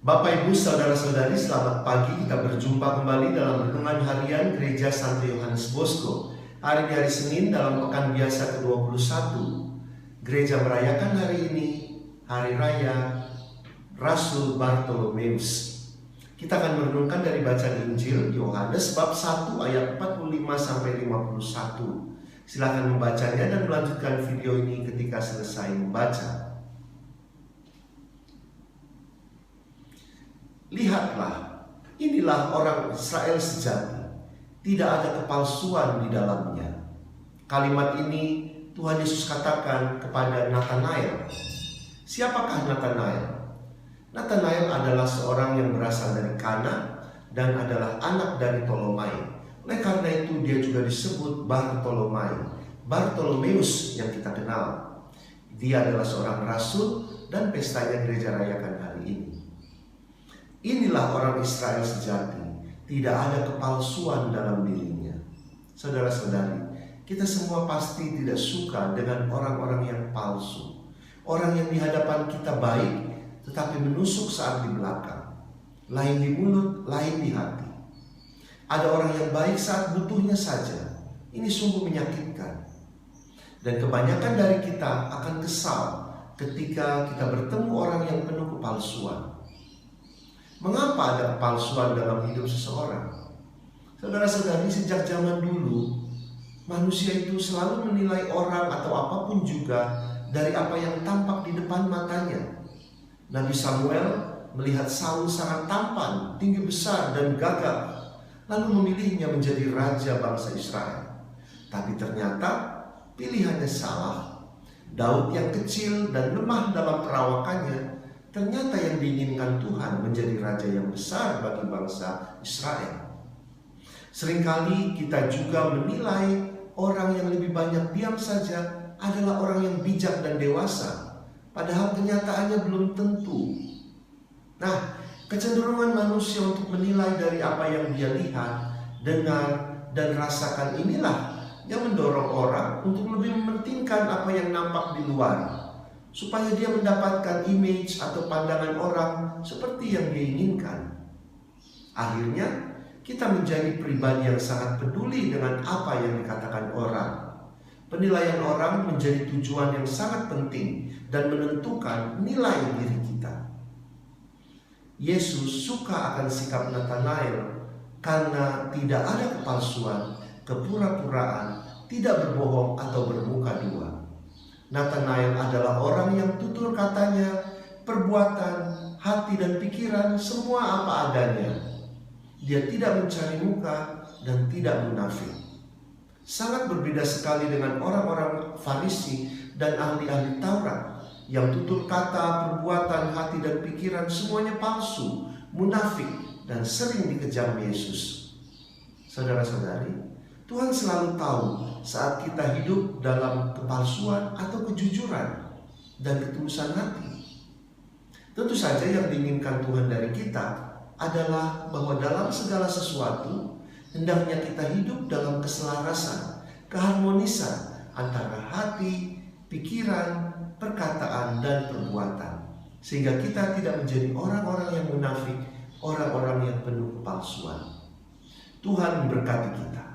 Bapak, Ibu, Saudara-saudari, selamat pagi. Kita berjumpa kembali dalam Renungan Harian Gereja Santo Yohanes Bosco. Hari Senin dalam pekan biasa ke-21. Gereja merayakan hari ini Hari Raya Rasul Bartolomeus. Kita akan merenungkan dari bacaan Injil Yohanes bab 1 ayat 45-51. Silakan membacanya dan melanjutkan video ini ketika selesai membaca. Lihatlah, inilah orang Israel sejati, tidak ada kepalsuan di dalamnya. Kalimat ini Tuhan Yesus katakan kepada Nathanael. Siapakah Nathanael? Nathanael adalah seorang yang berasal dari Kana dan adalah anak dari Ptolomai. Oleh karena itu dia juga disebut Bartolomai, Bartolomeus yang kita kenal. Dia adalah seorang rasul dan pestanya gereja rayakan hari ini. Inilah orang Israel sejati, tidak ada kepalsuan dalam dirinya. Saudara-saudari, kita semua pasti tidak suka dengan orang-orang yang palsu. Orang yang di hadapan kita baik, tetapi menusuk saat di belakang. Lain di mulut, lain di hati. Ada orang yang baik saat butuhnya saja. Ini sungguh menyakitkan. Dan kebanyakan dari kita akan kesal ketika kita bertemu orang yang penuh kepalsuan. Mengapa ada kepalsuan dalam hidup seseorang? Saudara-saudari, sejak zaman dulu, manusia itu selalu menilai orang atau apapun juga dari apa yang tampak di depan matanya. Nabi Samuel melihat Saul sangat tampan, tinggi besar dan gagah, lalu memilihnya menjadi raja bangsa Israel. Tapi ternyata pilihannya salah. Daud yang kecil dan lemah dalam perawakannya, ternyata yang diinginkan Tuhan menjadi raja yang besar bagi bangsa Israel. Seringkali kita juga menilai orang yang lebih banyak diam saja adalah orang yang bijak dan dewasa, padahal kenyataannya belum tentu. Nah, kecenderungan manusia untuk menilai dari apa yang dia lihat, dengar, dan rasakan inilah yang mendorong orang untuk lebih mementingkan apa yang nampak di luar, supaya dia mendapatkan image atau pandangan orang seperti yang dia inginkan. Akhirnya, kita menjadi pribadi yang sangat peduli dengan apa yang dikatakan orang. Penilaian orang menjadi tujuan yang sangat penting dan menentukan nilai diri kita. Yesus suka akan sikap Nathanael karena tidak ada kepalsuan, kepura-puraan, tidak berbohong atau bermuka dua. Nathanael adalah orang yang tutur katanya, perbuatan, hati dan pikiran semua apa adanya. Dia tidak mencari muka dan tidak munafik. Sangat berbeda sekali dengan orang-orang Farisi dan ahli-ahli Taurat yang tutur kata, perbuatan, hati dan pikiran semuanya palsu, munafik dan sering dikejam Yesus. Saudara-saudari, Tuhan selalu tahu saat kita hidup dalam kepalsuan atau kejujuran dan ketulusan hati. Tentu saja yang diinginkan Tuhan dari kita adalah bahwa dalam segala sesuatu hendaknya kita hidup dalam keselarasan, keharmonisan antara hati, pikiran, perkataan, dan perbuatan. Sehingga kita tidak menjadi orang-orang yang munafik, orang-orang yang penuh kepalsuan. Tuhan memberkati kita.